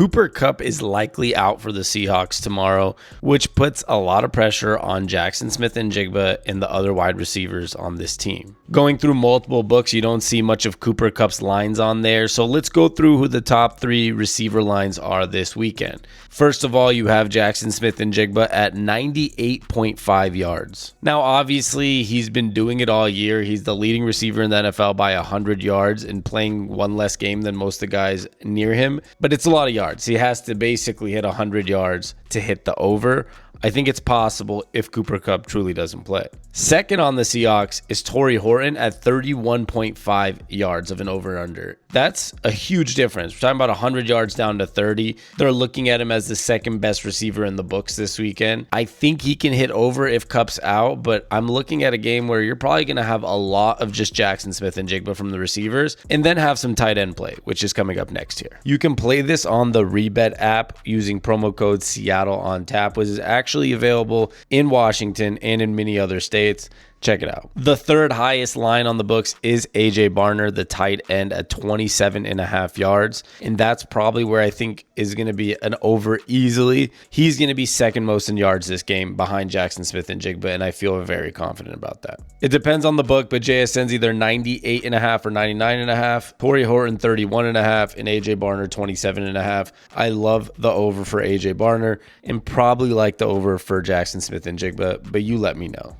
Cooper Kupp is likely out for the Seahawks tomorrow, which puts a lot of pressure on Jackson Smith-Njigba and the other wide receivers on this team. Going through multiple books, you don't see much of Cooper Kupp's lines on there, so let's go through who the top 3 receiver lines are this weekend. First of all, you have Jackson Smith-Njigba at 98.5 yards. Now, obviously, he's been doing it all year. He's the leading receiver in the NFL by 100 yards and playing one less game than most of the guys near him, but it's a lot of yards. He has to basically hit 100 yards to hit the over. I think it's possible if Cooper Kupp truly doesn't play. Second on the Seahawks is Torrey Horton at 31.5 yards of an over-under. That's a huge difference. We're talking about 100 yards down to 30. They're looking at him as the second best receiver in the books this weekend. I think he can hit over if Kupp's out, but I'm looking at a game where you're probably going to have a lot of just Jackson Smith-Njigba from the receivers and then have some tight end play, which is coming up next year. You can play this on the Rebet app using promo code Seattle on tap, which is actually available in Washington and in many other states. Check it out. The third highest line on the books is AJ Barner, the tight end, at 27.5 yards. And that's probably where I think is going to be an over easily. He's going to be second most in yards this game behind Jackson Smith-Njigba, and I feel very confident about that. It depends on the book, but JSN's either 98.5 or 99.5. Torrey Horton 31.5 and AJ Barner 27.5. I love the over for AJ Barner and probably like the over for Jackson Smith-Njigba, but you let me know.